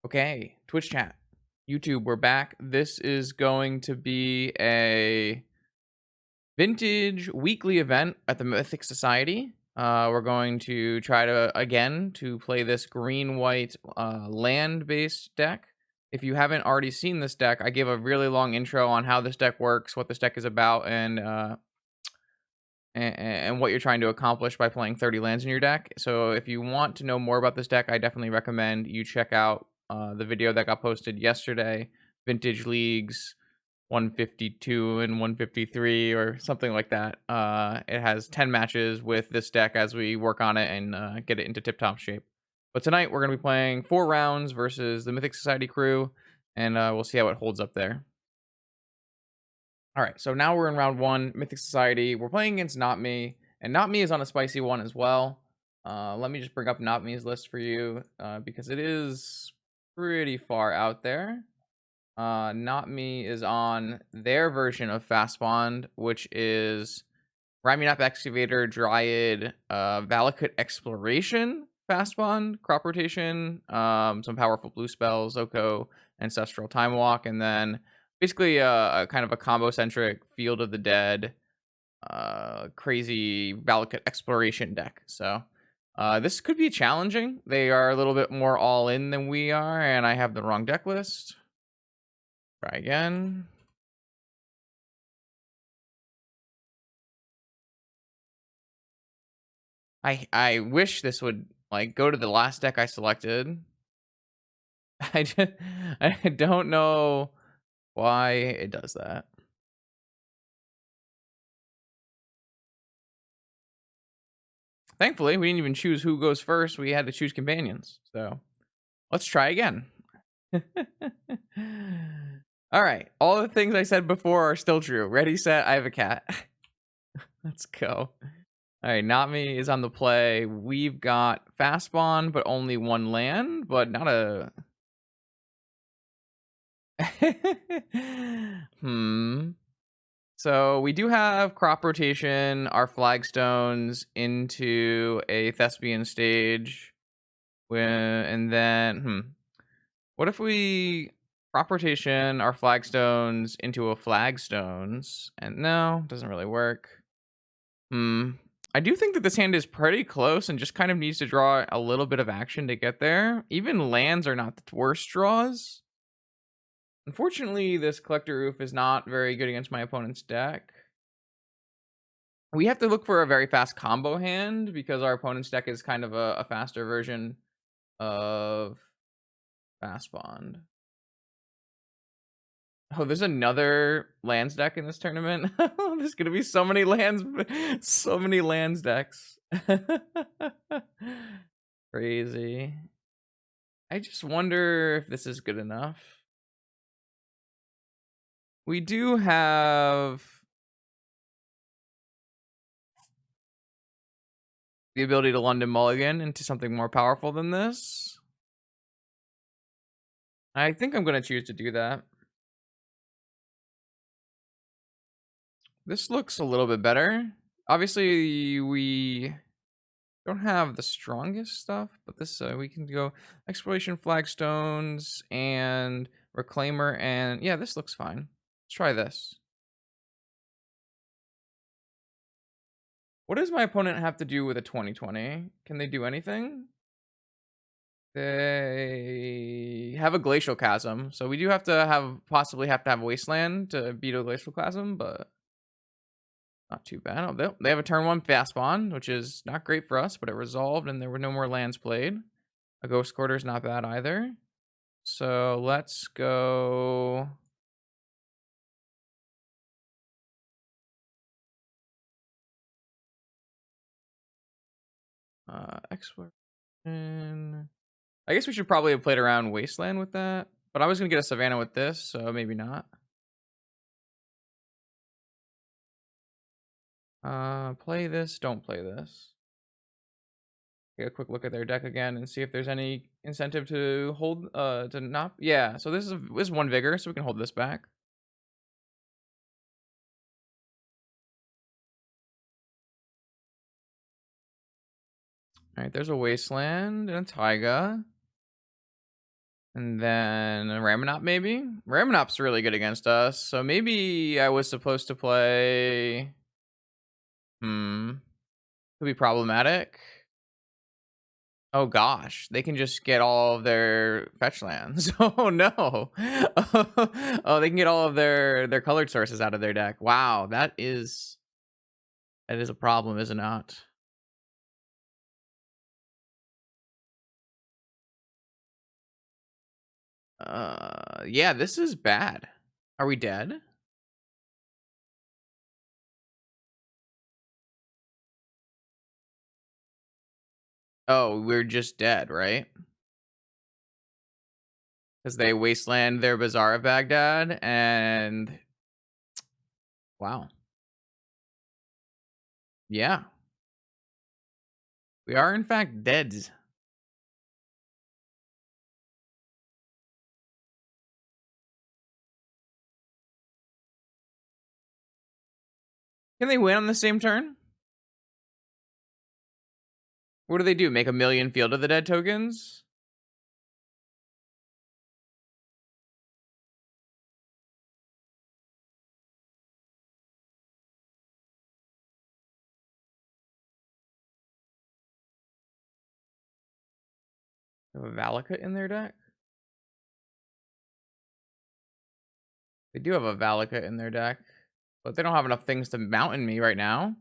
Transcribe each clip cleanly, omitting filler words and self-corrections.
Okay, Twitch chat, YouTube, we're back. This is going to be a vintage weekly event at the Mythic Society. We're going to try to play this green-white land-based deck. If you haven't already seen this deck, I gave a really long intro on how this deck works, what this deck is about, and what you're trying to accomplish by playing 30 lands in your deck. So if you want to know more about this deck, I definitely recommend you check out the video that got posted yesterday, Vintage Leagues 152 and 153 or something like that. It has 10 matches with this deck as we work on it and get it into tip-top shape. But tonight we're going to be playing 4 rounds versus the Mythic Society crew, and we'll see how it holds up there. All right, so now we're in round 1, Mythic Society. We're playing against Not Me, and Not Me is on a spicy one as well. Let me just bring up Not Me's list for you because it is pretty far out there. Not Me is on their version of Fast Bond, which is Ramunap Excavator, Dryad, Valakut Exploration, Fast Bond, Crop Rotation, some powerful blue spells, Oko, Ancestral Time Walk, and then basically a kind of a combo-centric Field of the Dead, crazy Valakut Exploration deck. So this could be challenging. They are a little bit more all-in than we are, and I have the wrong deck list. Try again. I wish this would like go to the last deck I selected. I just, I don't know why it does that. Thankfully, we didn't even choose who goes first. We had to choose companions. So let's try again. All right. All the things I said before are still true. Ready, set, I have a cat. Let's go. All right, Not Me is on the play. We've got Fast Bond, but only one land, but not a So we do have crop rotation, our flagstones into a thespian stage. And then, what if we crop rotation our flagstones into a flagstones? And no, doesn't really work. I do think that this hand is pretty close and just kind of needs to draw a little bit of action to get there. Even lands are not the worst draws. Unfortunately, this Collector Roof is not very good against my opponent's deck. We have to look for a very fast combo hand because our opponent's deck is kind of a faster version of Fast Bond. Oh, there's another lands deck in this tournament. There's gonna be so many lands decks. Crazy. I just wonder if this is good enough. We do have the ability to London Mulligan into something more powerful than this. I think I'm going to choose to do that. This looks a little bit better. Obviously, we don't have the strongest stuff, but this we can go Exploration Flagstones and Reclaimer, and yeah, this looks fine. Let's try this. What does my opponent have to do with a 2020? Can they do anything? They have a Glacial Chasm, so we do have to possibly have Wasteland to beat a Glacial Chasm, but not too bad. Oh, they have a turn 1 Fast Bond, which is not great for us, but it resolved and there were no more lands played. A Ghost Quarter is not bad either. So let's go. Exploration. I guess we should probably have played around Wasteland with that, but I was gonna get a Savannah with this, so maybe not. Play this. Don't play this. Take a quick look at their deck again and see if there's any incentive to hold to not. Yeah, so this is 1 vigor, so we can hold this back. All right, there's a Wasteland and a Taiga. And then a Ramonop maybe? Ramonop's really good against us, so maybe I was supposed to play could be problematic. Oh gosh, they can just get all of their fetch lands. Oh no. Oh, they can get all of their colored sources out of their deck. Wow, that is a problem, is it not? Yeah, this is bad. Are we dead? Oh, we're just dead, right? Because they wasteland their Bazaar of Baghdad, and wow. Yeah, we are in fact dead. Can they win on the same turn? What do they do? Make a million Field of the Dead tokens? They have a Valakut in their deck? They do have a Valakut in their deck, but they don't have enough things to mountain me right now.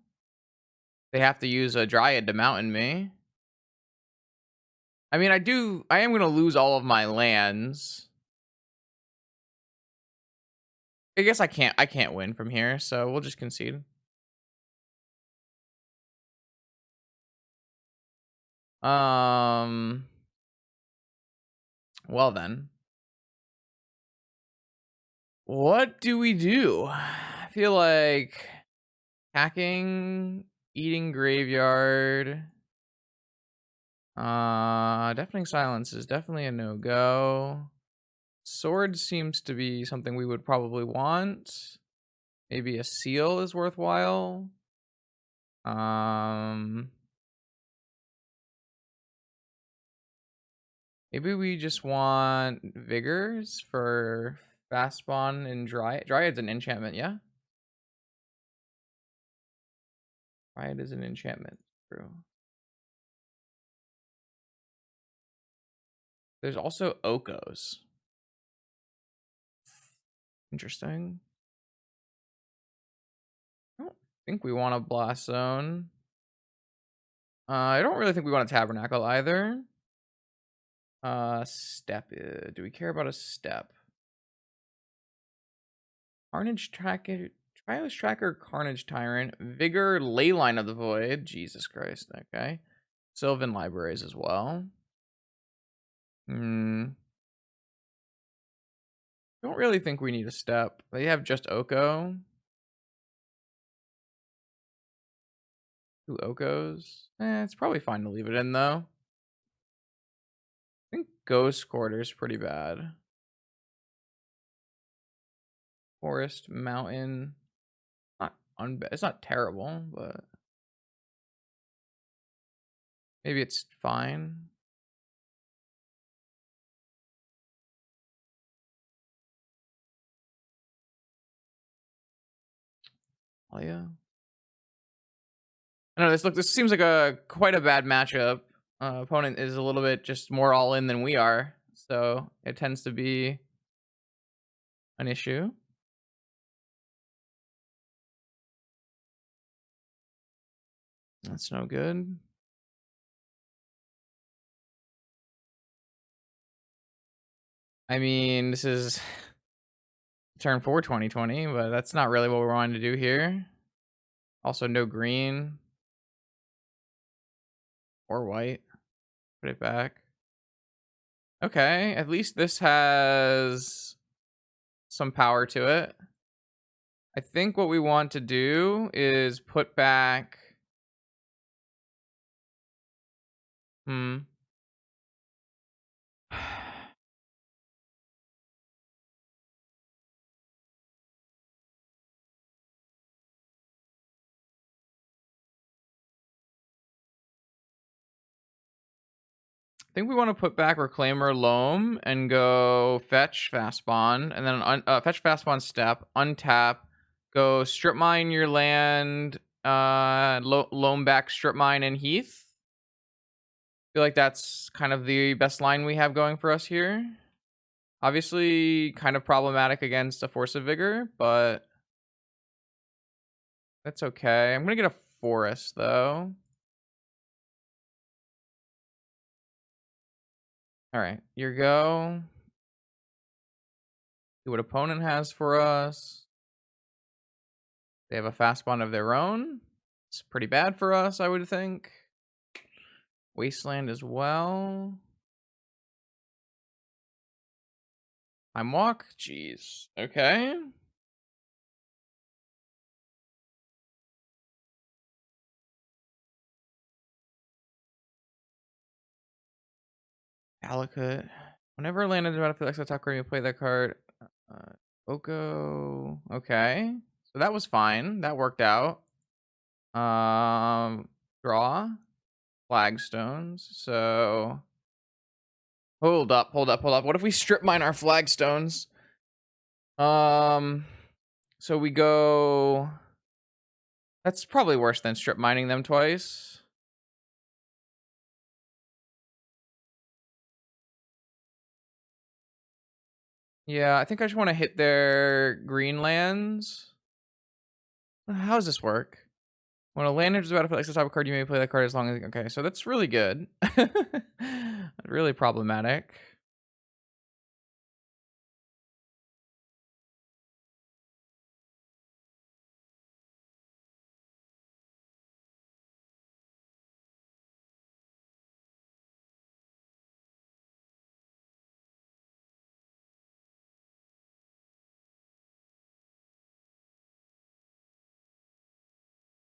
They have to use a Dryad to mountain me. I mean, I am gonna lose all of my lands. I guess I can't win from here, so we'll just concede. Um, well then. What do we do? I feel like hacking, eating graveyard. Deafening silence is definitely a no-go. Sword seems to be something we would probably want. Maybe a seal is worthwhile. Um, Maybe we just want vigors for fast spawn and dryad. Dryad's an enchantment, yeah? Dryad is an enchantment. True. There's also Okos. Interesting. I don't think we want a blast zone. I don't really think we want a tabernacle either. Step. Do we care about a step? Carnage Tracker, Trios Tracker, Carnage Tyrant, Vigor, Leyline of the Void. Jesus Christ. Okay. Sylvan Libraries as well. Don't really think we need a step. They have just Oko. Two Okos. It's probably fine to leave it in though. I think Ghost Quarter's pretty bad. Forest, Mountain. Not it's not terrible, but maybe it's fine. Oh yeah. I don't know. This seems like a quite a bad matchup. Opponent is a little bit just more all in than we are, so it tends to be an issue. That's no good. I mean, this is turn 4 2020, but that's not really what we're wanting to do here. Also, no green or white. Put it back. Okay, at least this has some power to it. I think what we want to do is put back. Hmm. think we want to put back Reclaimer Loam and go fetch fast spawn, and then fetch fast spawn step, untap, go strip mine your land, loam back strip mine and heath. Feel like that's kind of the best line we have going for us here. Obviously, kind of problematic against a Force of Vigor, but that's okay. I'm gonna get a forest though. All right, your go. See what opponent has for us. They have a fast spawn of their own. It's pretty bad for us, I would think. Wasteland as well. Time walk. Jeez. Okay. Valakut. Whenever a land is about to feel like the top card, you play that card. Oko. Okay. So that was fine. That worked out. Draw. Flagstones. So hold up. What if we strip mine our flagstones? So we go. That's probably worse than strip mining them twice. Yeah, I think I just want to hit their green lands. How does this work? When a land enters the battlefield, extra type of card, you may play that card as long as... Okay, so that's really good. Really problematic.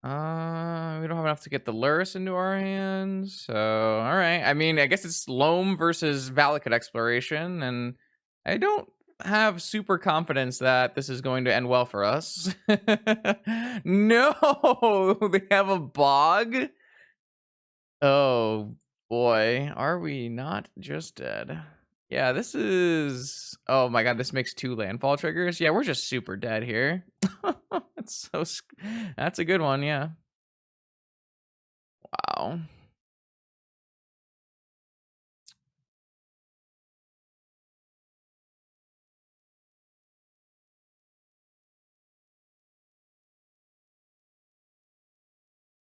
We don't have enough to get the Lurrus into our hands, so all right. I mean, I guess it's Loam versus Valakut Exploration, and I don't have super confidence that this is going to end well for us. No, they have a bog. Oh boy, are we not just dead? Yeah, this is... Oh my god, this makes 2 landfall triggers. Yeah, we're just super dead here. That's so... That's a good one, yeah. Wow.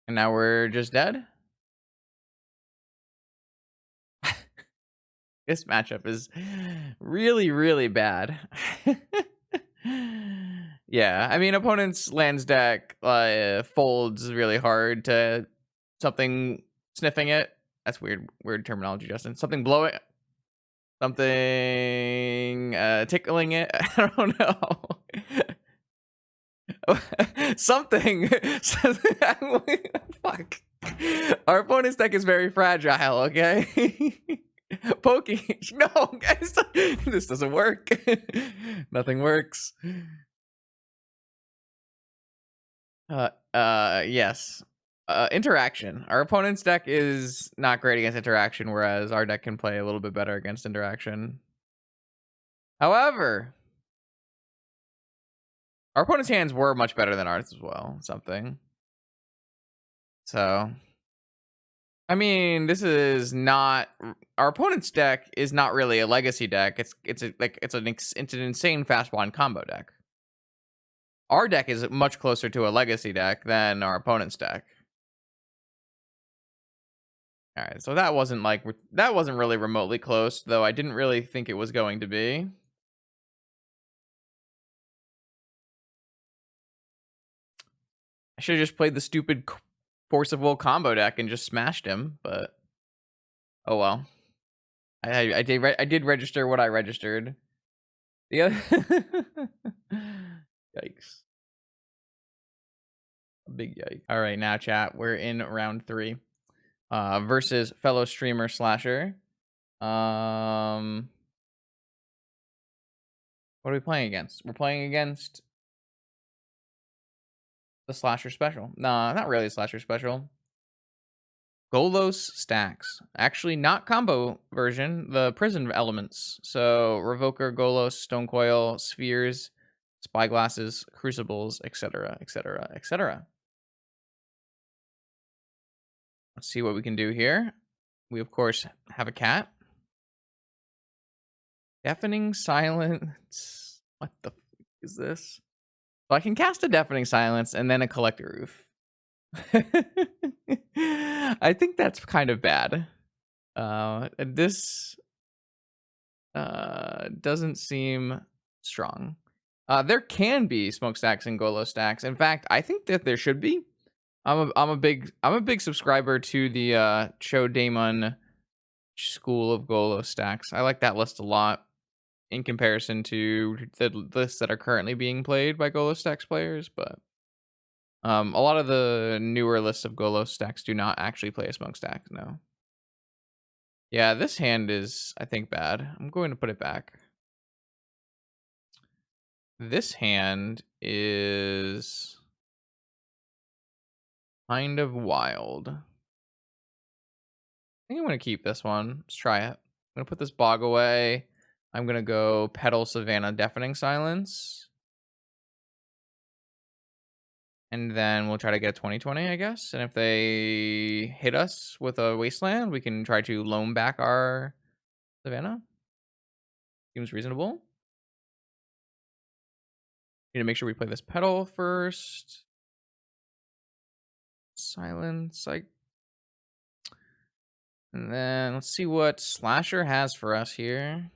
And now we're just dead? This matchup is really, really bad. Yeah, I mean, opponent's lands deck folds really hard to something sniffing it. That's weird terminology, Justin. Something blowing, something tickling it. I don't know. Something. Fuck. Our opponent's deck is very fragile, okay? Poking. No, guys. This doesn't work. Nothing works. Yes. Interaction. Our opponent's deck is not great against interaction, whereas our deck can play a little bit better against interaction. However, our opponent's hands were much better than ours as well. Something. So, I mean, this is not... Our opponent's deck is not really a legacy deck. It's an insane fast spawn combo deck. Our deck is much closer to a legacy deck than our opponent's deck. All right, so that wasn't really remotely close, though I didn't really think it was going to be. I should have just played the stupid Force of Will combo deck and just smashed him, but oh well. I did register what I registered. The other yikes. A big yikes. All right, now chat, we're in round 3. Versus fellow streamer Slasher. What are we playing against? We're playing against the Slasher Special. Nah, not really a Slasher Special. Golos stacks. Actually, not combo version, the prison elements. So Revoker, Golos, Stone Coil, Spheres, Spyglasses, Crucibles, etc., etc., etc. Let's see what we can do here. We, of course, have a cat. Deafening Silence. What the f is this? So I can cast a Deafening Silence and then a Collector Roof. I think that's kind of bad. This doesn't seem strong. There can be smokestacks and Golo stacks. In fact, I think that there should be. I'm a big subscriber to the Cho Daemon school of Golo stacks. I like that list a lot in comparison to the lists that are currently being played by Golo stacks players, but a lot of the newer lists of Golo stacks do not actually play a smokestack, no. Yeah, this hand is, I think, bad. I'm going to put it back. This hand is kind of wild. I think I'm going to keep this one. Let's try it. I'm going to put this bog away. I'm going to go Petal Savannah Deafening Silence. And then we'll try to get a 2020, I guess. And if they hit us with a Wasteland, we can try to loan back our Savannah. Seems reasonable. Need to make sure we play this Petal first. Silence, and then let's see what Slasher has for us here.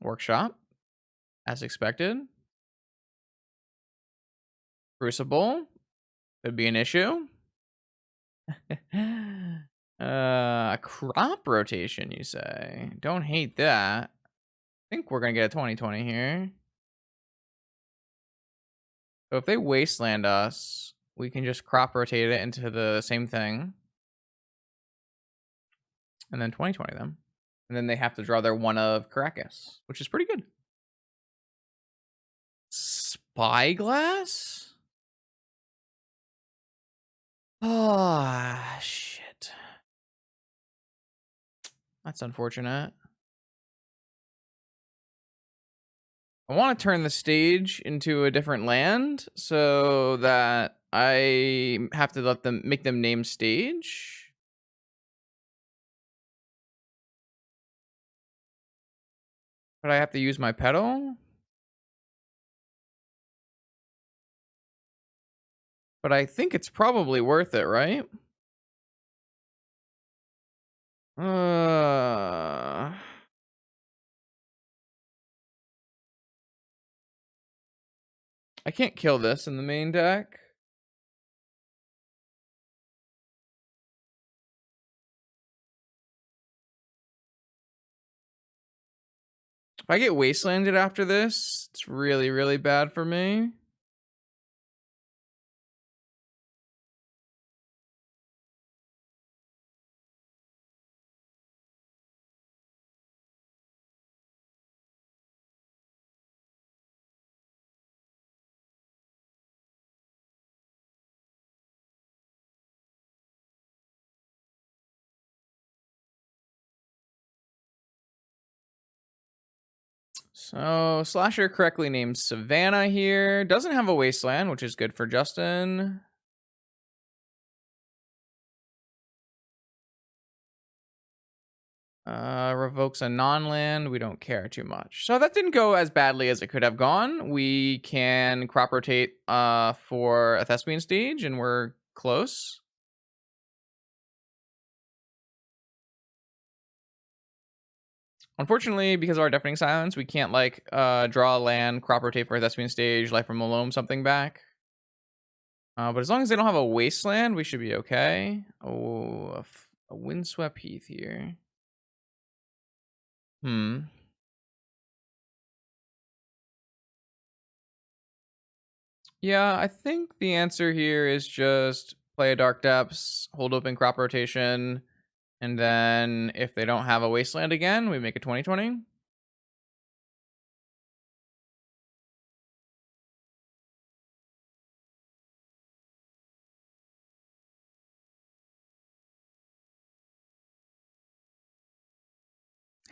Workshop, as expected. Crucible, could be an issue. Crop rotation, you say? Don't hate that. I think we're gonna get a 2020 here. So if they wasteland us, we can just crop rotate it into the same thing. And then 2020 them. And then they have to draw their one of Caracas, which is pretty good. Spyglass? Oh, shit. That's unfortunate. I want to turn the stage into a different land so that I have to make them name stage. But I have to use my pedal. But I think it's probably worth it, right? I can't kill this in the main deck. If I get wastelanded after this, it's really, really bad for me. So Slasher correctly named Savannah here. Doesn't have a wasteland, which is good for Justin. Revokes a non-land. We don't care too much. So that didn't go as badly as it could have gone. We can crop rotate for a Thespian stage, and we're close. Unfortunately, because of our Deafening Silence, we can't draw a land, crop rotate for a Thespian stage, Life from Malone something back. But as long as they don't have a wasteland, we should be okay. Oh, a Windswept Heath here. Yeah, I think the answer here is just play a Dark Depths, hold open crop rotation, and then if they don't have a wasteland again, we make a 2020.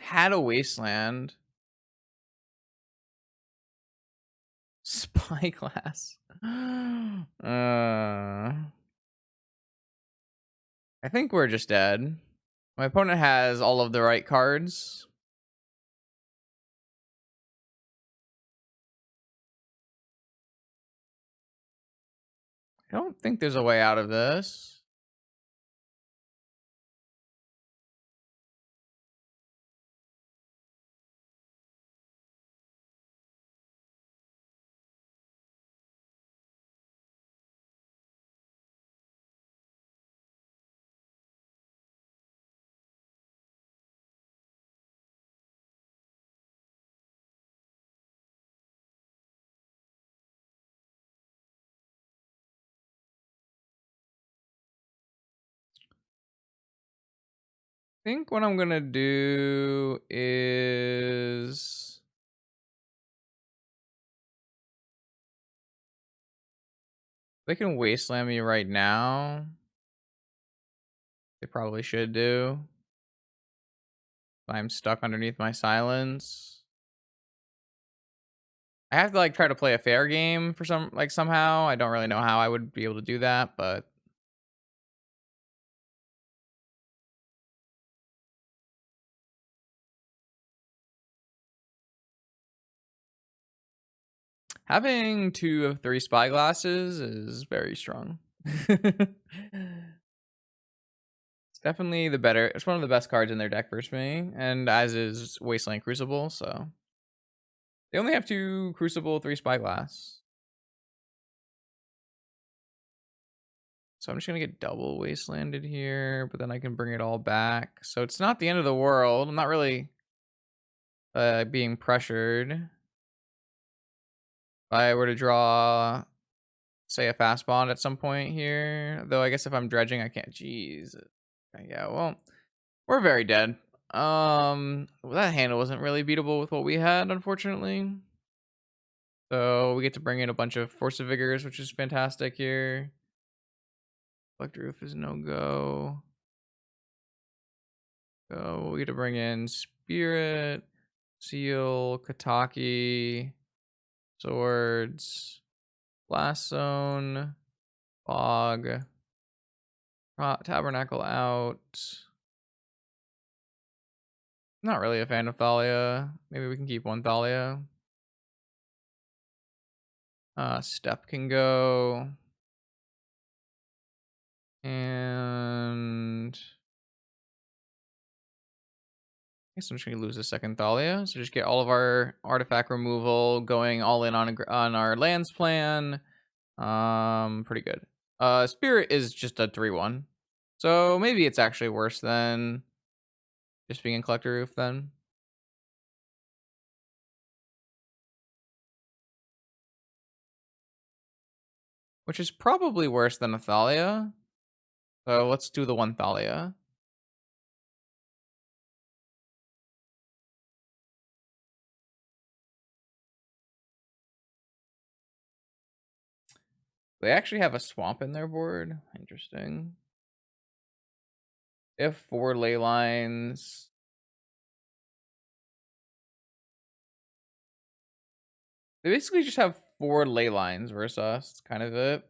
had a wasteland. Spyglass. I think we're just dead. My opponent has all of the right cards. I don't think there's a way out of this. I think what I'm gonna do is they can wasteland me right now. They probably should do. I'm stuck underneath my silence. I have to like try to play a fair game for somehow. I don't really know how I would be able to do that, but having 2 of 3 spyglasses is very strong. It's definitely the better it's one of the best cards in their deck versus me, and as is Wasteland Crucible, so they only have 2 Crucible, 3 Spyglass. So I'm just gonna get double Wastelanded here, but then I can bring it all back. So it's not the end of the world. I'm not really being pressured. If I were to draw, say, a fast bond at some point here, though I guess if I'm dredging, I can't. Jeez. Yeah, well, we're very dead. Well, that handle wasn't really beatable with what we had, unfortunately. So we get to bring in a bunch of Force of Vigors, which is fantastic here. Collector Roof is no go. So we get to bring in Spirit, Seal, Kataki, Swords, Blast Zone, Fog, Tabernacle out. Not really a fan of Thalia. Maybe we can keep one Thalia. Step can go. And I guess I'm just gonna lose a second Thalia. So just get all of our artifact removal, going all in on our lands plan. Pretty good. Spirit is just a 3/1. So maybe it's actually worse than just being in Collector Roof then. Which is probably worse than a Thalia. So let's do the one Thalia. They actually have a swamp in their board. Interesting. They have 4 ley lines. They basically just have 4 ley lines versus us. It's kind of it.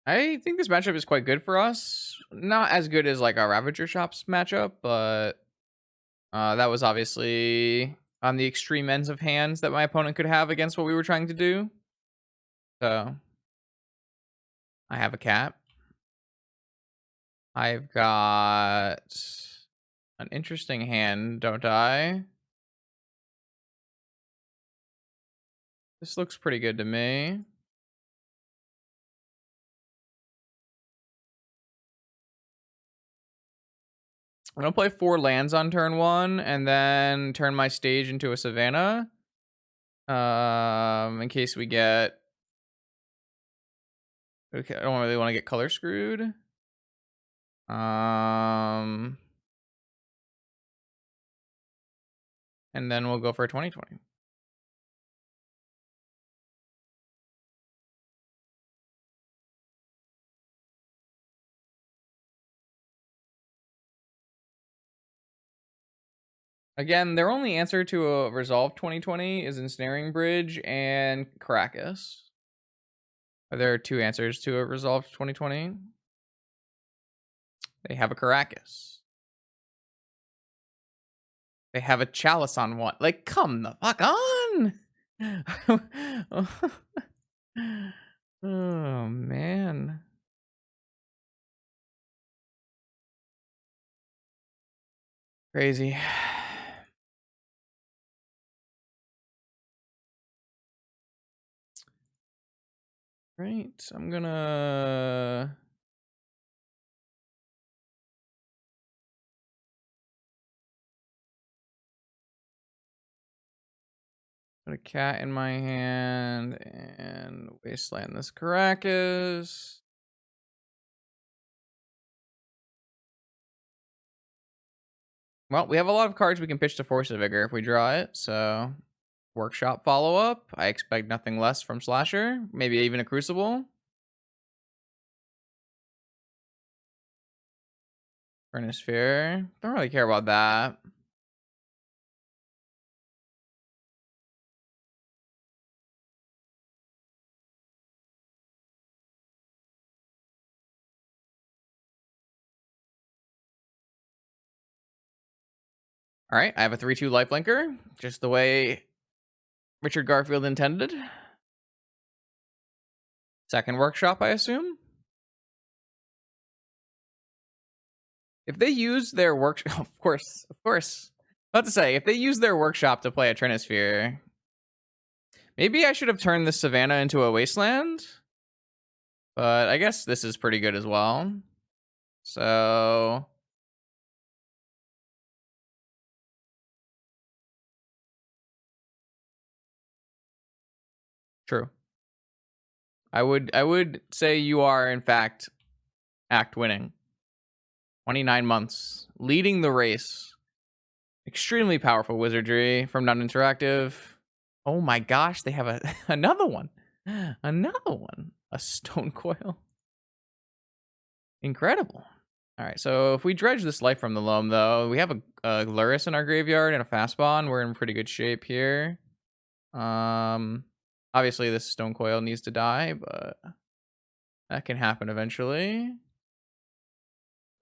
I think this matchup is quite good for us. Not as good as like our Ravager Shops matchup, but that was obviously on the extreme ends of hands that my opponent could have against what we were trying to do. So I have a cat. I've got An interesting hand, don't I? This looks pretty good to me. I'm gonna play 4 lands on turn 1 and then turn my stage into a savannah. In case we get... Okay, I don't really want to get color screwed. And then we'll go for a 2020. Again, their only answer to a Resolve 2020 is Ensnaring Bridge and Caracas. Are there 2 answers to a Resolve 2020? They have a Caracas. They have a Chalice on one. Like, come the fuck on! Oh, man. Crazy. Right, I'm gonna... Put a cat in my hand and wasteland this Caracas. Well, we have a lot of cards we can pitch to Force of Vigor if we draw it, so... Workshop follow-up. I expect nothing less from Slasher. Maybe even a Crucible. Furnace-Sphere. Don't really care about that. Alright, I have a 3/2 lifelinker. Just the way Richard Garfield intended. Second workshop, I assume. If they use their workshop, of course. About to say, if they use their workshop to play a Trinisphere, maybe I should have turned this Savannah into a wasteland. But I guess this is pretty good as well. So... True. I would say you are, in fact, act winning. 29 months. Leading the race. Extremely powerful wizardry from Non-Interactive. Oh my gosh, they have another one. Another one. A stone coil. Incredible. Alright, so if we dredge this Life from the Loam, though, we have a Luris in our graveyard and a Fastbond. We're in pretty good shape here. Obviously, this stone coil needs to die, but that can happen eventually.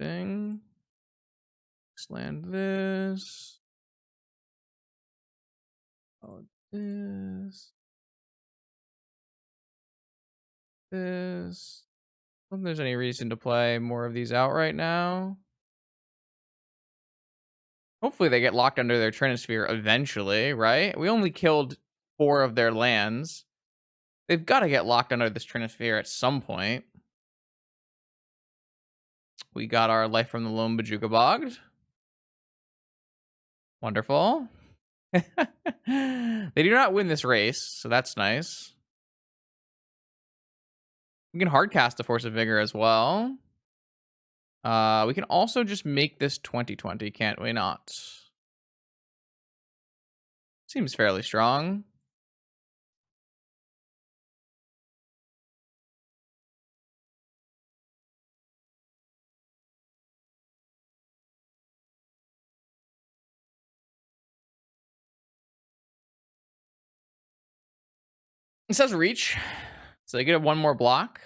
Thing. Let's land this. Oh, this. This. I don't think there's any reason to play more of these out right now. Hopefully they get locked under their Trinisphere eventually, right? We only killed 4 of their lands. They've got to get locked under this Trinisphere at some point. We got our Life from the Loam Bajuka Bogged. Wonderful. They do not win this race, so that's nice. We can hardcast the Force of Vigor as well. We can also just make this 2020, can't we not? Seems fairly strong. It says reach, so they get one more block.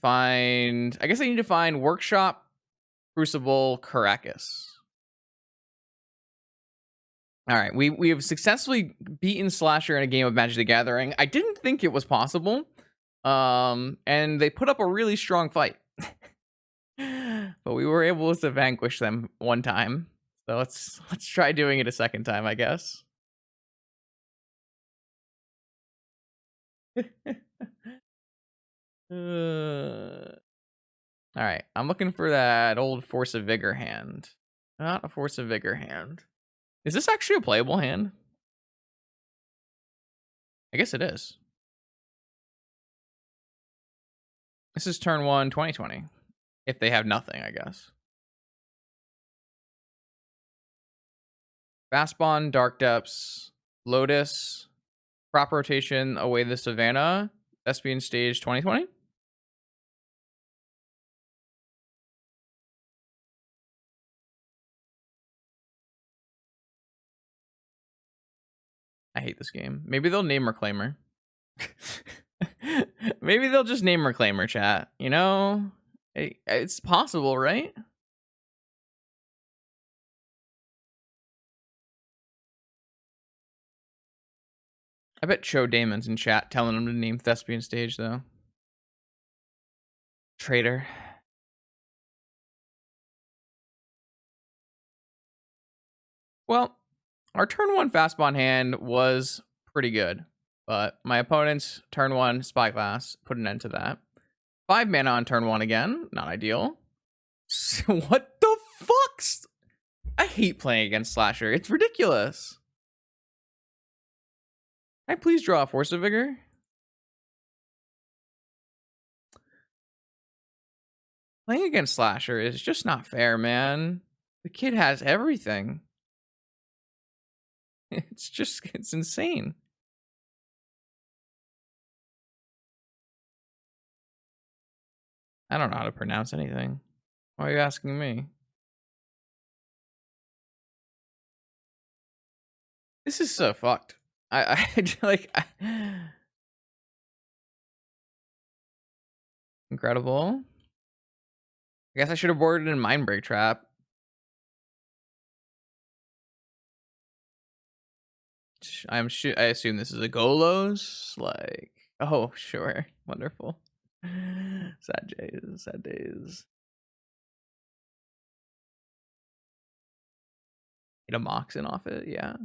I guess I need to find Workshop, Crucible, Caracas. All right, we have successfully beaten Slasher in a game of Magic the Gathering. I didn't think it was possible, and they put up a really strong fight, but we were able to vanquish them one time. So let's try doing it a second time, I guess. All right, I'm looking for that old Force of Vigor hand. Not a Force of Vigor hand. Is this actually a playable hand? I guess it is. This is turn 1, 2020. If they have nothing, I guess. Fastbond, Dark Depths, Lotus, Crop Rotation, Away the Savannah, Thespian Stage 2020. I hate this game. Maybe they'll name Reclaimer. Maybe they'll just name Reclaimer, chat. You know? It's possible, right? I bet Cho Damon's in chat telling him to name Thespian Stage, though. Traitor. Well, our turn 1 Fastbond hand was pretty good, but my opponent's turn 1 Spyglass put an end to that. 5 mana on turn 1 again, not ideal. So what the fuck? I hate playing against Slasher. It's ridiculous. Can I please draw a Force of Vigor? Playing against Slasher is just not fair, man. The kid has everything. It's insane. I don't know how to pronounce anything. Why are you asking me? This is so fucked. Incredible. I guess I should have boarded in Mindbreak Trap. I assume this is a Golos. Like, oh sure, wonderful. Sad days, sad days. Get a Moxin off it, yeah.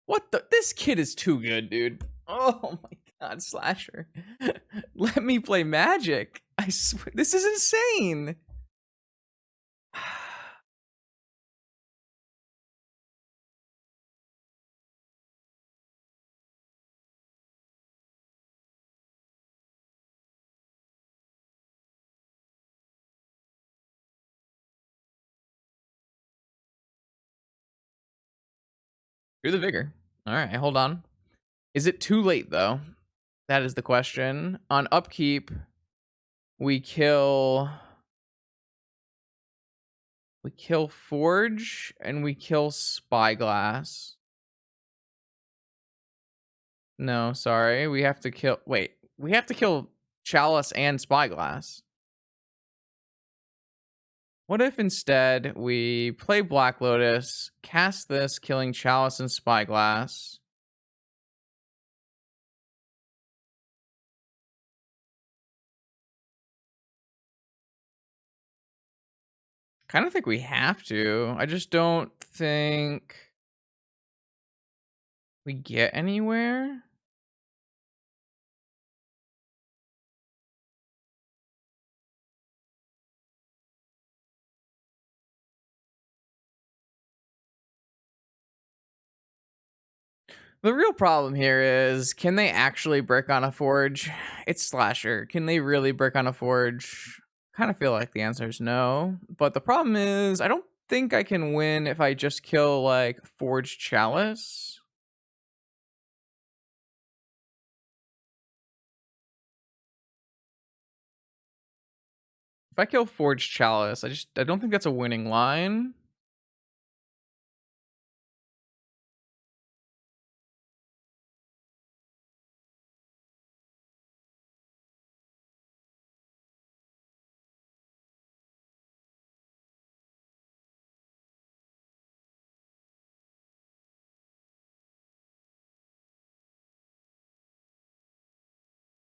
What the? This kid is too good, dude. Oh my god, Slasher. Let me play Magic. I swear, this is insane. Through the Vigor. All right, hold on. Is it too late though? That is the question. On upkeep, we kill Forge and we kill Spyglass. No, sorry. We have to kill we have to kill Chalice and Spyglass. What if instead we play Black Lotus, cast this, killing Chalice and Spyglass? Kind of think we have to. I just don't think we get anywhere. The real problem here is, can they actually brick on a Forge? It's Slasher. Can they really brick on a Forge? Kind of feel like the answer is no. But the problem is, I don't think I can win if I just kill, like, Forge Chalice. If I kill Forge Chalice, I don't think that's a winning line.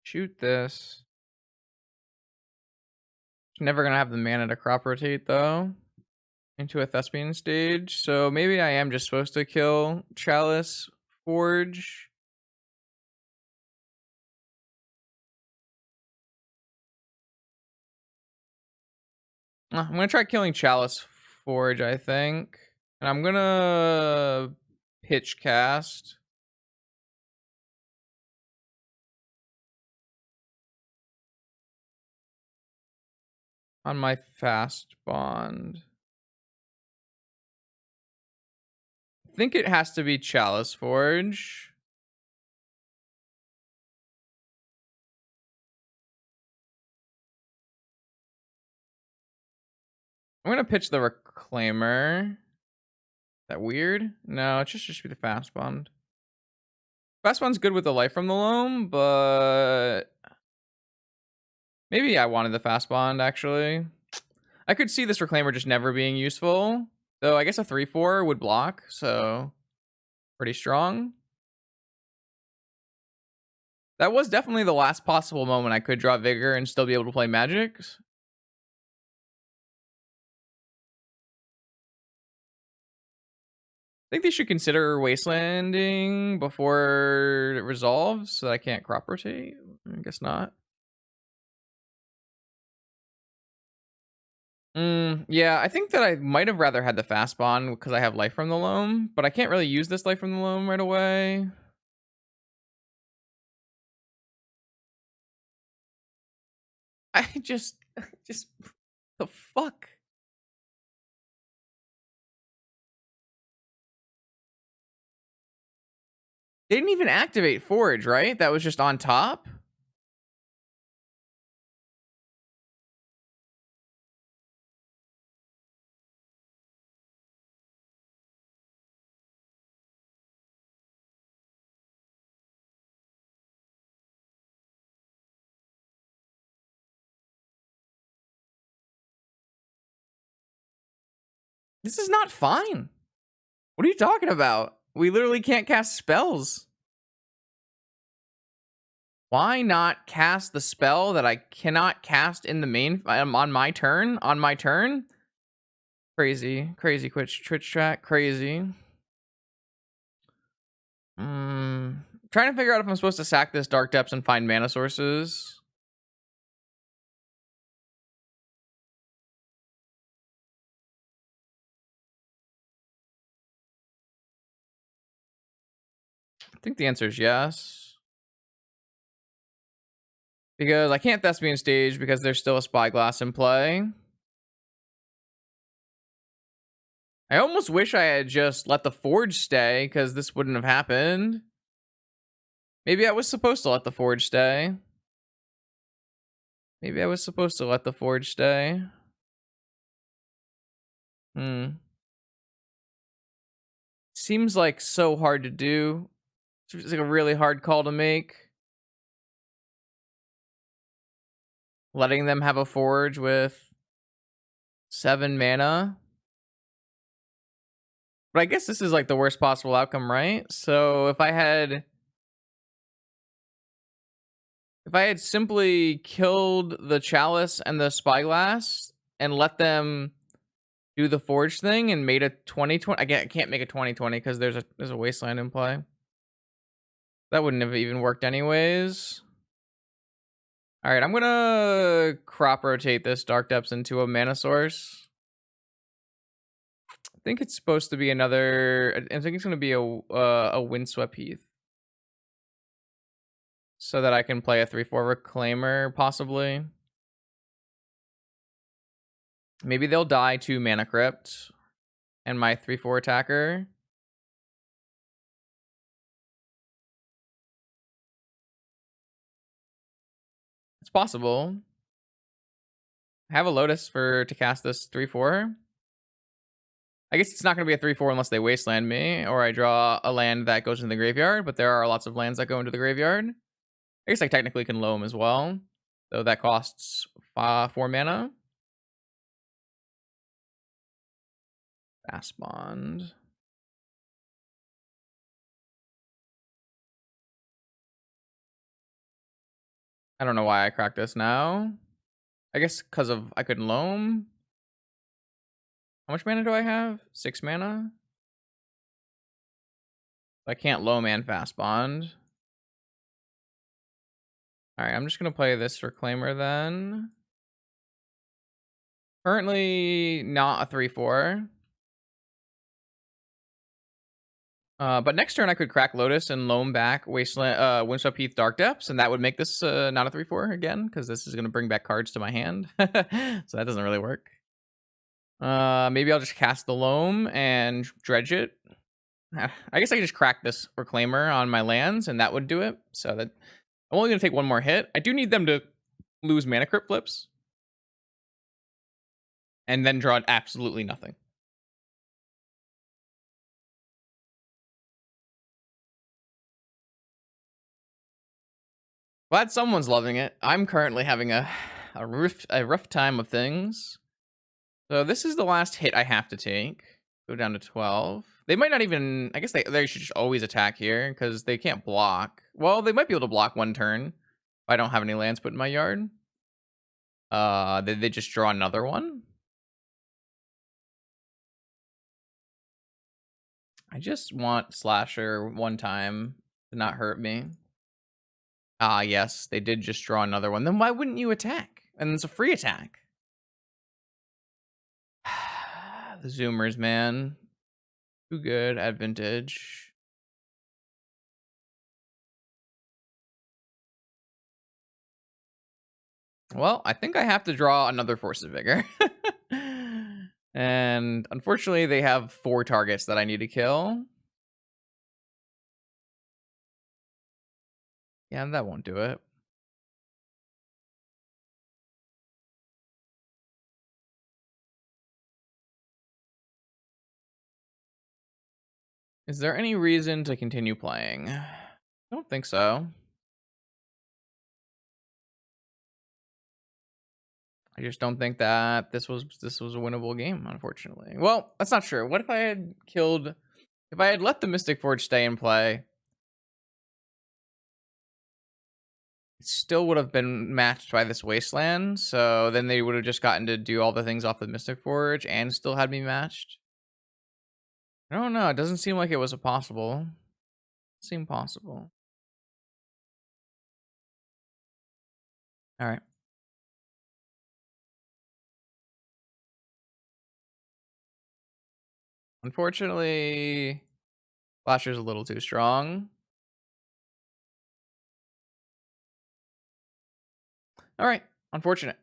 Shoot this. Never gonna have the mana to crop rotate though. into a Thespian stage. So maybe I am just supposed to kill Chalice Forge. I'm gonna try killing Chalice Forge, I think. And I'm gonna pitch cast on my fast bond. I think it has to be Chalice Forge. I'm gonna pitch the Reclaimer. Is that weird? No, it should be the fast bond. Fast bond's good with the life from the loam, but maybe I wanted the fast bond actually. I could see this Reclaimer just never being useful. Though I guess a 3/4 would block, so pretty strong. That was definitely the last possible moment I could draw Vigor and still be able to play Magic. I think they should consider Wastelanding before it resolves so that I can't crop rotate. I guess not. Yeah, I think that I might have rather had the fast bond because I have life from the loam, but I can't really use this life from the loam right away. I just the fuck. They didn't even activate Forge, right? That was just on top. This is not fine. What are you talking about? We literally can't cast spells. Why not cast the spell that I cannot cast in the main on my turn? On my turn? Crazy Twitch chat. Crazy. Trying to figure out if I'm supposed to sack this Dark Depths and find mana sources. I think the answer is yes. Because I can't Thespian stage because there's still a Spyglass in play. I almost wish I had just let the Forge stay because this wouldn't have happened. Maybe I was supposed to let the Forge stay. Maybe I was supposed to let the Forge stay. Seems like so hard to do. It's like a really hard call to make. Letting them have a Forge with 7 mana. But I guess this is like the worst possible outcome, right? So if I had simply killed the Chalice and the Spyglass and let them do the Forge thing and made a 20/20. I can't make a 20/20 because there's a Wasteland in play. That wouldn't have even worked anyways. All right, I'm gonna crop rotate this Dark Depths into a mana source. I think it's supposed to be another. I think it's gonna be a Windswept Heath, so that I can play a 3/4 Reclaimer possibly. Maybe they'll die to Mana Crypt and my 3/4 attacker. It's possible. I have a Lotus to cast this 3/4. I guess it's not going to be a 3/4 unless they Wasteland me, or I draw a land that goes into the graveyard, but there are lots of lands that go into the graveyard. I guess I technically can loam as well, though that costs 4 mana. Fast bond. I don't know why I cracked this now. I guess because I couldn't loam. How much mana do I have? 6 mana? I can't low man fast bond. Alright, I'm just gonna play this Reclaimer then. Currently not a 3/4. But next turn I could crack Lotus and loam back Wasteland, Windswept Heath Dark Depths, and that would make this not a 3/4 again, because this is gonna bring back cards to my hand. So that doesn't really work. Maybe I'll just cast the loam and dredge it. I guess I could just crack this Reclaimer on my lands, and that would do it. So that I'm only gonna take one more hit. I do need them to lose mana crypt flips, and then draw absolutely nothing. Glad someone's loving it. I'm currently having a rough time of things. So this is the last hit I have to take. Go down to 12. They might not even. I guess they should just always attack here because they can't block. Well, they might be able to block one turn if I don't have any lands put in my yard. They just draw another one. I just want Slasher one time to not hurt me. Ah, yes, they did just draw another one. Then why wouldn't you attack? And it's a free attack. The Zoomers, man. Too good at vintage. Well, I think I have to draw another Force of Vigor. And unfortunately, they have 4 targets that I need to kill. Yeah, that won't do it. Is there any reason to continue playing? I don't think so. I just don't think that this was a winnable game, unfortunately. Well, that's not true. What if I had killed if I had let the Mystic Forge stay in play? It still would have been matched by this Wasteland, so then they would have just gotten to do all the things off the Mystic Forge and still had me matched. I don't know. It doesn't seem like it was possible. It seemed possible. All right. Unfortunately, Flasher's a little too strong. All right. Unfortunate.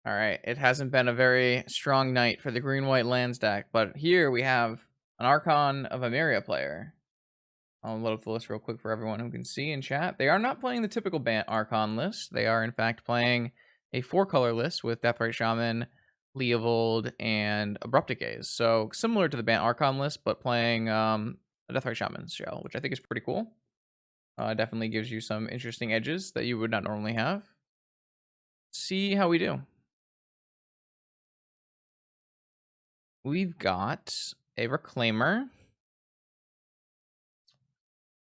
All right. It hasn't been a very strong night for the green-white lands deck, but here we have an Archon of Emeria player. I'll load up the list real quick for everyone who can see in chat. They are not playing the typical Bant Archon list. They are, in fact, playing a 4-color list with Deathrite Shaman, Leovold, and Abruptic Gaze. So similar to the Bant Archon list, but playing a Deathrite Shaman's shell, which I think is pretty cool. Definitely gives you some interesting edges that you would not normally have. See how we do. We've got a Reclaimer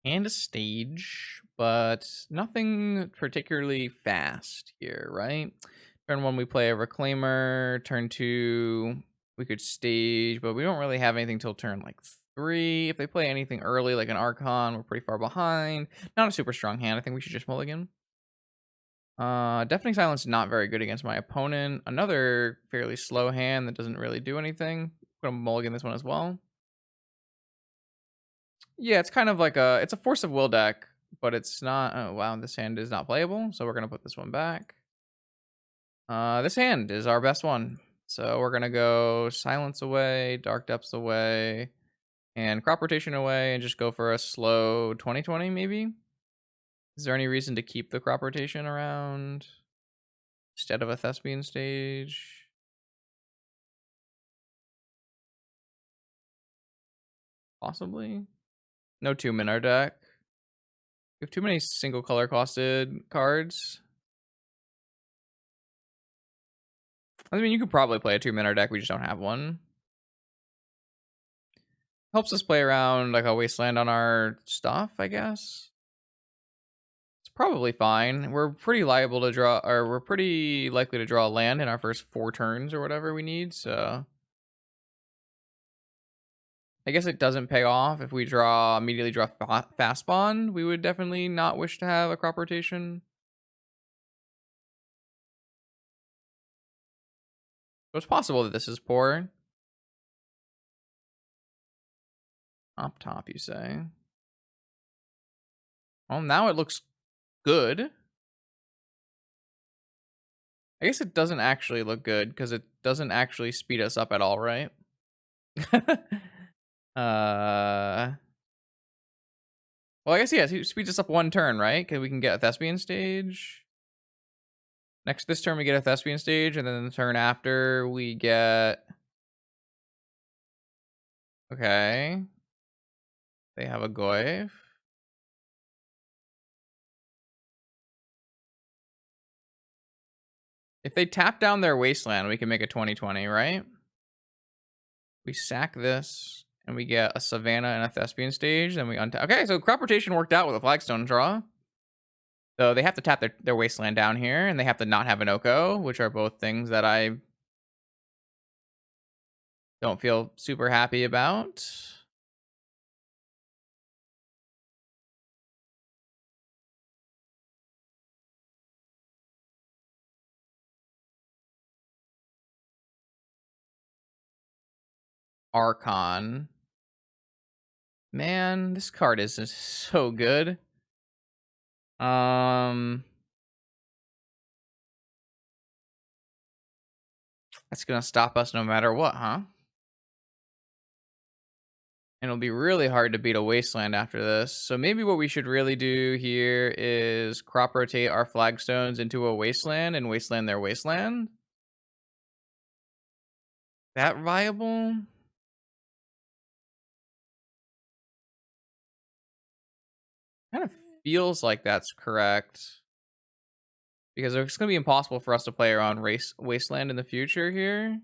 and a stage, but nothing particularly fast here, right? Turn 1, we play a Reclaimer. Turn 2, we could stage, but we don't really have anything till turn, like, 3. If they play anything early, like an Archon, we're pretty far behind. Not a super strong hand. I think we should just mulligan. Deafening Silence not very good against my opponent. Another fairly slow hand that doesn't really do anything. Gonna mulligan this one as well. Yeah, it's kind of like it's a Force of Will deck, but it's not. Oh wow, this hand is not playable, so we're gonna put this one back. This hand is our best one, so we're gonna go Silence away, Dark Depths away, and Crop Rotation away, and just go for a slow 20/20 maybe. Is there any reason to keep the Crop Rotation around instead of a Thespian stage? Possibly. No 2 in our deck. We have too many single color costed cards. I mean, you could probably play a 2 our deck. We just don't have one. Helps us play around like a Wasteland on our stuff, I guess. It's probably fine. We're pretty liable to draw, or we're pretty likely to draw land in our first 4 turns or whatever we need, so I guess it doesn't pay off if we immediately draw fast bond. We would definitely not wish to have a crop rotation. So it's possible that this is poor. Up top, you say? Well, now it looks good. I guess it doesn't actually look good because it doesn't actually speed us up at all, right? uh, well, I guess yes. It speeds us up 1 turn, right? Because we can get a Thespian stage. This turn we get a Thespian stage, and then the turn after we get. Okay, they have a Goyf. If they tap down their Wasteland, we can make a 20/20, right? We sack this, and we get a Savannah and a Thespian stage, then we untap. Okay, so crop rotation worked out with a Flagstone draw. So they have to tap their Wasteland down here, and they have to not have an Oko, which are both things that I don't feel super happy about. Archon. Man, this card is just so good. That's gonna stop us no matter what, huh? And it'll be really hard to beat a Wasteland after this. So maybe what we should really do here is crop rotate our Flagstones into a Wasteland and Wasteland their Wasteland. That viable? Kind of feels like that's correct. Because it's going to be impossible for us to play around Wasteland in the future here.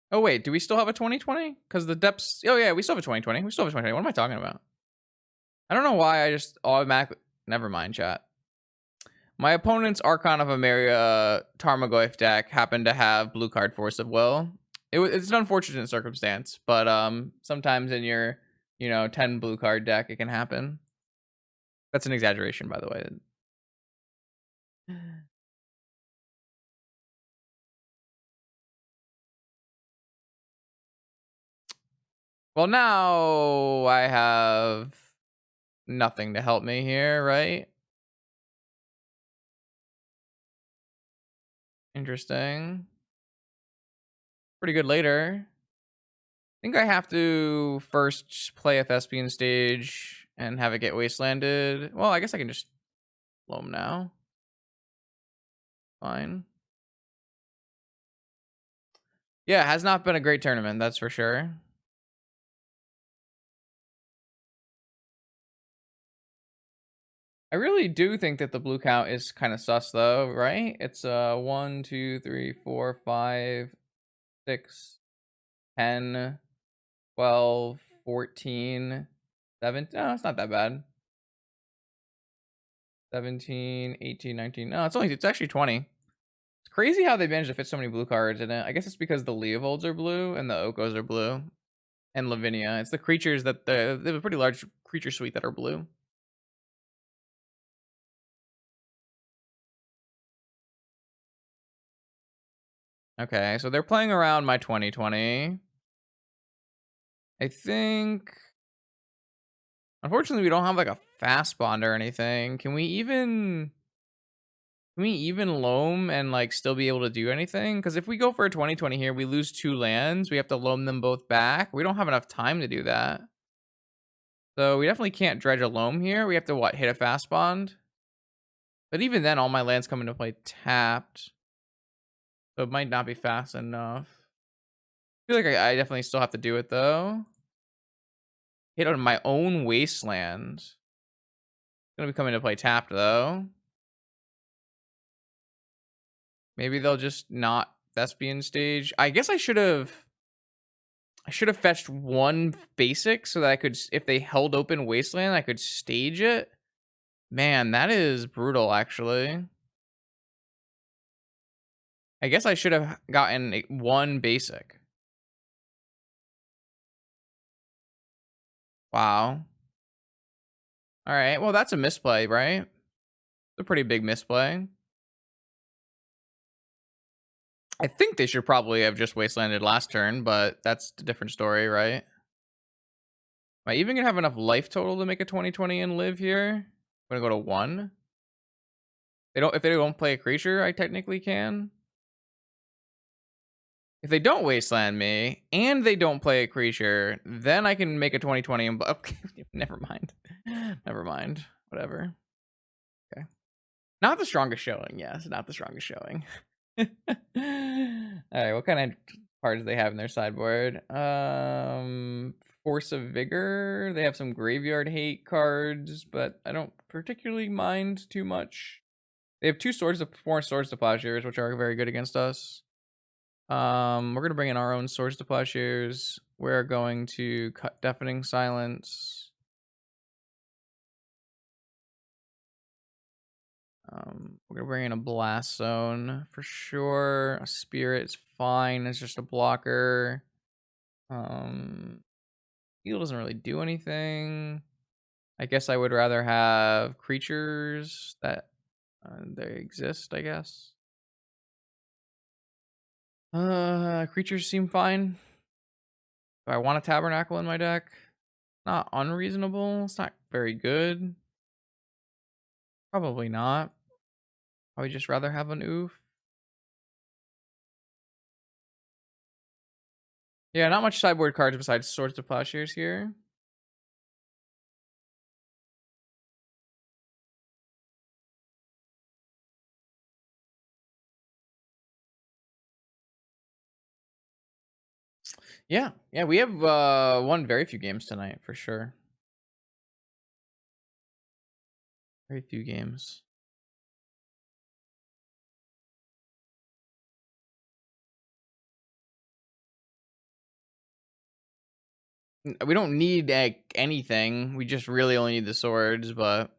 Oh, wait. Do we still have a 20/20? Because the depths... Oh, yeah. We still have a 20/20. We still have a 20/20. What am I talking about? I don't know why I just automatically... Never mind, chat. My opponent's Archon of Emeria Tarmogoyf deck happened to have blue card Force of Will. It's an unfortunate circumstance, but sometimes in your 10 blue card deck it can happen. That's an exaggeration, by the way. Well, now I have nothing to help me here, right? Interesting. Pretty good later. I think I have to first play a Thespian stage and have it get Wastelanded. Well, I guess I can just loam now. Fine. Yeah, it has not been a great tournament, that's for sure. I really do think that the blue count is kind of sus though, right? It's 1, 2, 3, 4, 5, 6, 10, 12, 14, 7. No, it's not that bad. 17, 18, 19. No, it's actually 20. It's crazy how they managed to fit so many blue cards in it. I guess it's because the Leovolds are blue and the Okos are blue. And Lavinia. It's the creatures that they have a pretty large creature suite that are blue. Okay, so they're playing around my 20/20. I think... Unfortunately, we don't have like a fast bond or anything. Can we even loam and like still be able to do anything? Because if we go for a 20/20 here, we lose 2 lands. We have to loam them both back. We don't have enough time to do that. So we definitely can't dredge a loam here. We have to hit a fast bond. But even then, all my lands come into play tapped. So it might not be fast enough. I feel like I definitely still have to do it though. Hit on my own Wasteland. Gonna be coming to play tapped though. Maybe they'll just not Thespian stage. I guess I should have. I should have fetched one basic so that I could, if they held open Wasteland, I could stage it. Man, that is brutal, actually. I guess I should have gotten one basic. Wow. All right. Well, that's a misplay, right? It's a pretty big misplay. I think they should probably have just wastelanded last turn, but that's a different story, right? Am I even gonna have enough life total to make a 20/20 and live here? I'm gonna go to 1. They don't. If they don't play a creature, I technically can. If they don't wasteland me and they don't play a creature, then I can make a 20/20 and okay, never mind. Never mind. Whatever. Okay. Not the strongest showing. Yes, not the strongest showing. All right, what kind of cards do they have in their sideboard? Force of Vigor. They have some graveyard hate cards, but I don't particularly mind too much. They have 4 swords to plowshares, which are very good against us. We're gonna bring in our own swords to plowshares. We're going to cut Deafening Silence. We're gonna bring in a Blast Zone for sure. A Spirit's fine. It's just a blocker. Heal doesn't really do anything. I guess I would rather have creatures that they exist, I guess. Creatures seem fine. Do I want a Tabernacle in my deck? Not unreasonable. It's not very good. Probably not. I would just rather have an oof. Yeah, not much sideboard cards besides Swords to Plowshares here. Yeah, yeah, we have won very few games tonight for sure. Very few games. We don't need anything. We just really only need the swords, but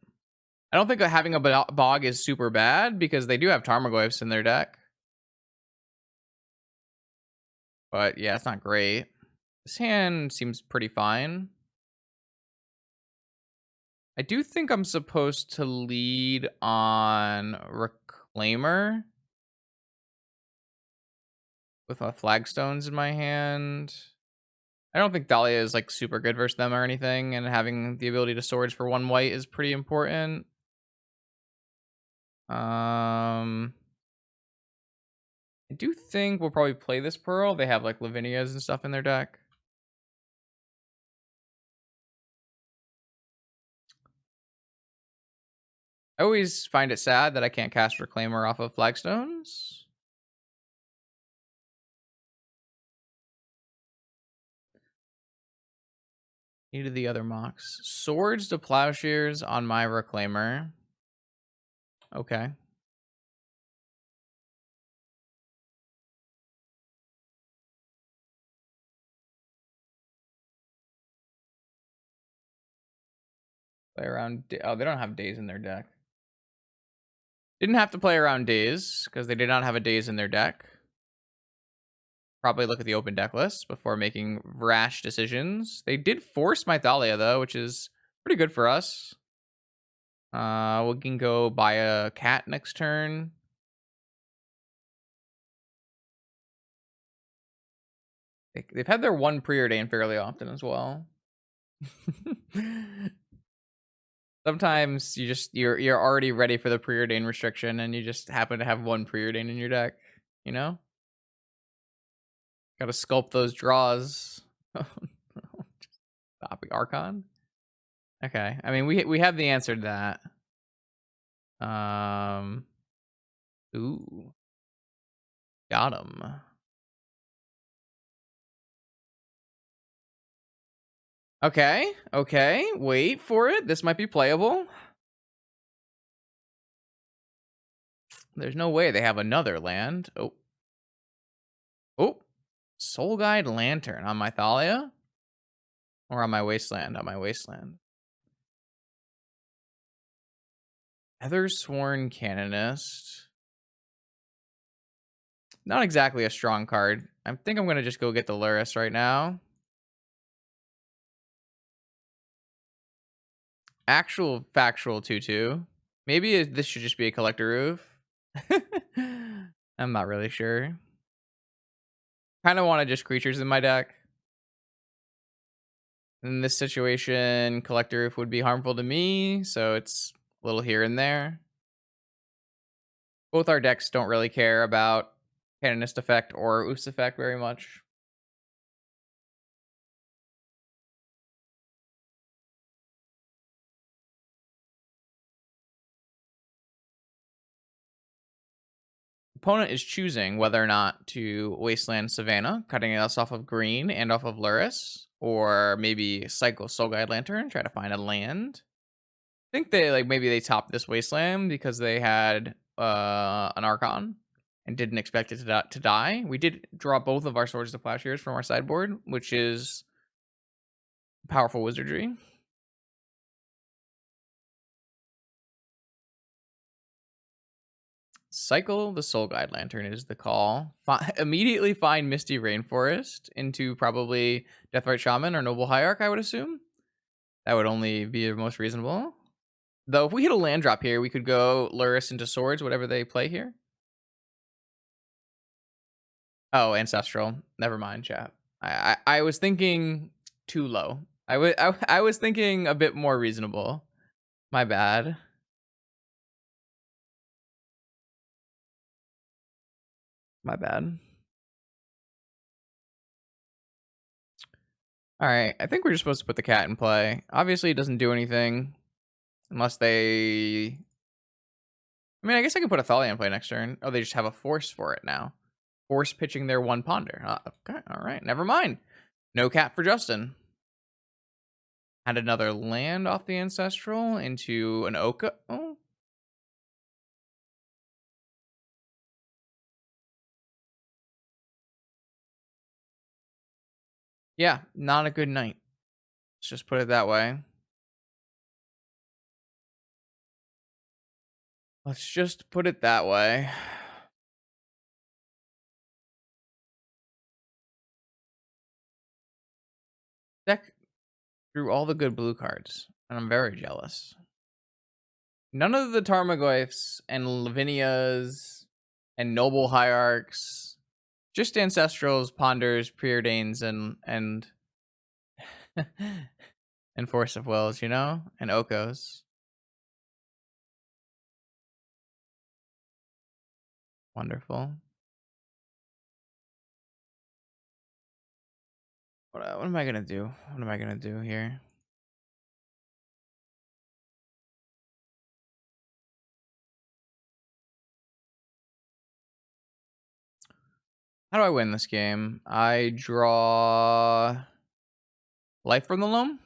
I don't think that having a bog is super bad because they do have Tarmogoyfs in their deck. But yeah, it's not great. This hand seems pretty fine. I do think I'm supposed to lead on Reclaimer with flagstones in my hand. I don't think Dahlia is like super good versus them or anything, and having the ability to swords for 1 white is pretty important. I do think we'll probably play this Pearl. They have like Lavinias and stuff in their deck. I always find it sad that I can't cast Reclaimer off of flagstones. Needed the other mocks. Swords to plowshares on my Reclaimer. Okay. Play around. Oh, they don't have days in their deck. Didn't have to play around days because they did not have a days in their deck. Probably look at the open deck list before making rash decisions. They did force my Thalia though, which is pretty good for us. We can go buy a cat next turn. They've had their one preordain fairly often as well. Sometimes you're already ready for the preordain restriction, and you just happen to have one preordain in your deck. You know, got to sculpt those draws. Topic Archon. Okay, I mean we have the answer to that. Ooh, got him. Okay, okay, wait for it. This might be playable. There's no way they have another land. Oh. Oh. Soul Guide Lantern on my Thalia? Or on my Wasteland? On my Wasteland. Heather Sworn Canonist. Not exactly a strong card. I think I'm going to just go get the Luris right now. Actual factual 2/2. Maybe this should just be a collector roof. I'm not really sure. Kind of wanted just creatures in my deck. In this situation, collector roof would be harmful to me, so it's a little here and there. Both our decks don't really care about Canonist effect or Oos effect very much. Opponent is choosing whether or not to Wasteland Savannah, cutting us off of green and off of Luris, or maybe cycle Soul Guide Lantern, try to find a land. I think they maybe they topped this Wasteland because they had an Archon and didn't expect it to die. We did draw both of our Swords to Plowshares from our sideboard, which is powerful wizardry. Cycle the Soul Guide Lantern is the call. Immediately find Misty Rainforest into probably Deathrite Shaman or Noble Hierarch, I would assume. That would only be the most reasonable. Though if we hit a land drop here, we could go Luris into Swords, whatever they play here. Oh, Ancestral. Never mind, chat. I was thinking too low. I was thinking a bit more reasonable. My bad. My bad. All right, I think we're just supposed to put the cat in play. Obviously, it doesn't do anything unless they. I mean, I guess I could put a Thalia in play next turn. Oh, they just have a force for it now. Force pitching their one ponder. Okay, all right, never mind. No cat for Justin. Add another land off the Ancestral into an Oka. Oh. Yeah, not a good night. Let's just put it that way. Let's just put it that way. Deck drew all the good blue cards, and I'm very jealous. None of the Tarmogoyfs and Lavinias and Noble Hierarchs. Just Ancestrals, Ponders, Preordains, and and Force of Wills, you know? And Okos. Wonderful. What am I gonna do? What am I gonna do here? How do I win this game? I draw Life from the Loam.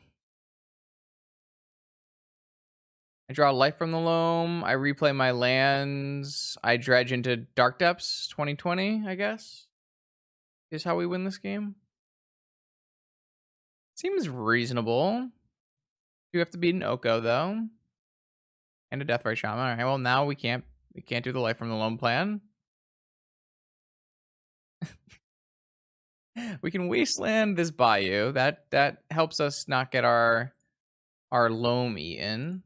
I draw Life from the Loam. I replay my lands. I dredge into Dark Depths 2020, I guess. Is how we win this game. Seems reasonable. You have to beat an Oko though. And a Deathrite Shaman. Alright, well now we can't do the Life from the Loam plan. We can wasteland this bayou. That helps us not get our loam eaten.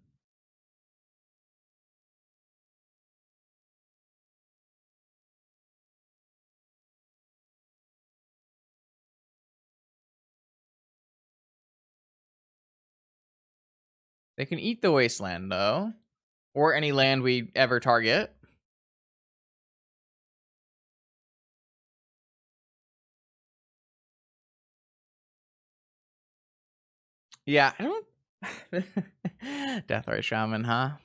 They can eat the wasteland though. Or any land we ever target. Yeah, I don't Deathrite Shaman, huh?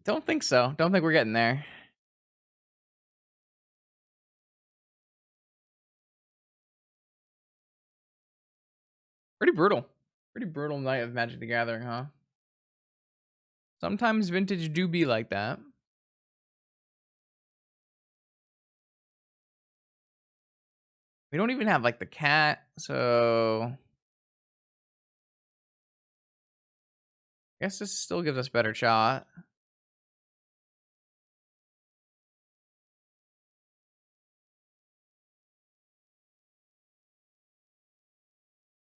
Don't think so. Don't think we're getting there. Pretty brutal. Pretty brutal night of Magic the Gathering, huh? Sometimes vintage do be like that. We don't even have, like, the cat, so I guess this still gives us better shot.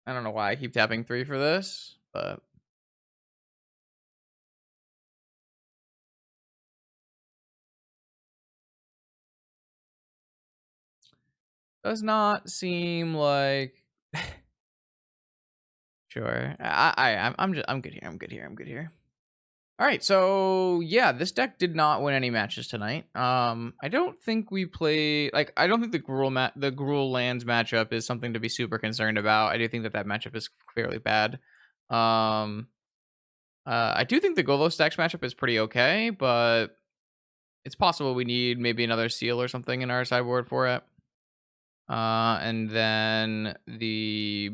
I don't know why I keep tapping 3 for this, but does not seem like sure. I'm good here. I'm good here. I'm good here. All right, so yeah, this deck did not win any matches tonight. I don't think we play like I don't think the Gruul lands matchup is something to be super concerned about. I do think that that matchup is fairly bad. Um, I do think the Golo stacks matchup is pretty okay, but it's possible we need maybe another seal or something in our sideboard for it. And then the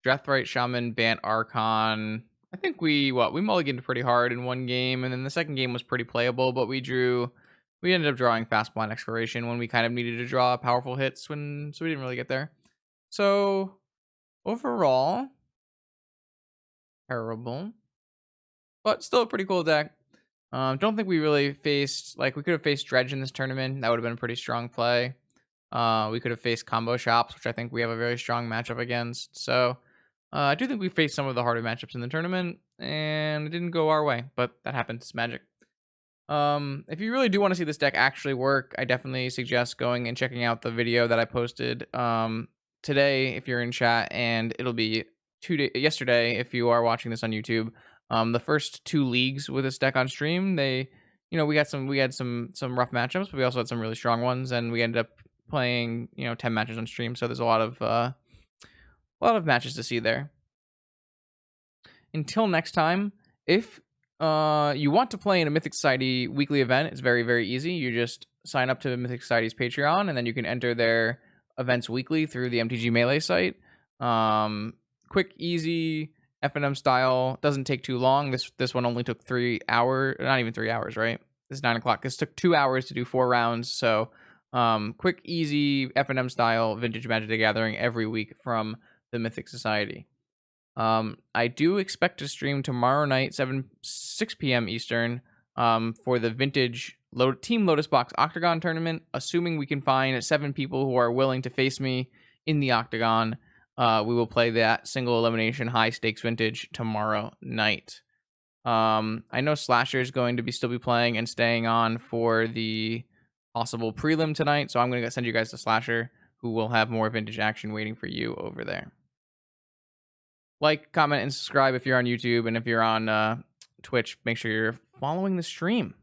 Drethright Shaman Bant Archon. I think we mulliganed pretty hard in one game, and then the second game was pretty playable, but we ended up drawing fast blind exploration when we kind of needed to draw powerful hits so we didn't really get there. So overall, terrible, but still a pretty cool deck. Don't think we really faced like we could have faced Dredge in this tournament. That would have been a pretty strong play. We could have faced combo shops, which I think we have a very strong matchup against. So I do think we faced some of the harder matchups in the tournament, and it didn't go our way, but that happens. It's Magic. If you really do want to see this deck actually work, I definitely suggest going and checking out the video that I posted today if you're in chat, and it'll be yesterday if you are watching this on YouTube. The first 2 leagues with this deck on stream, we had some rough matchups, but we also had some really strong ones, and we ended up playing 10 matches on stream. So there's a lot of matches to see there. Until next time, if you want to play in a Mythic Society weekly event, it's very, very easy. You just sign up to Mythic Society's Patreon, and then you can enter their events weekly through the MTG Melee site. Quick, easy, FNM style. Doesn't take too long. This one only took 3 hours. Not even 3 hours, right? This is 9 o'clock. This took 2 hours to do 4 rounds. So quick, easy, FNM style Vintage Magic the Gathering every week from the Mythic Society. I do expect to stream tomorrow night, 6 p.m. Eastern, for the Vintage Team Lotus Box Octagon tournament. Assuming we can find 7 people who are willing to face me in the Octagon, we will play that single elimination high stakes Vintage tomorrow night. I know Slasher is going to still be playing and staying on for the possible prelim tonight, so I'm going to send you guys to Slasher, who will have more Vintage action waiting for you over there. Like, comment, and subscribe if you're on YouTube, and if you're on Twitch, make sure you're following the stream.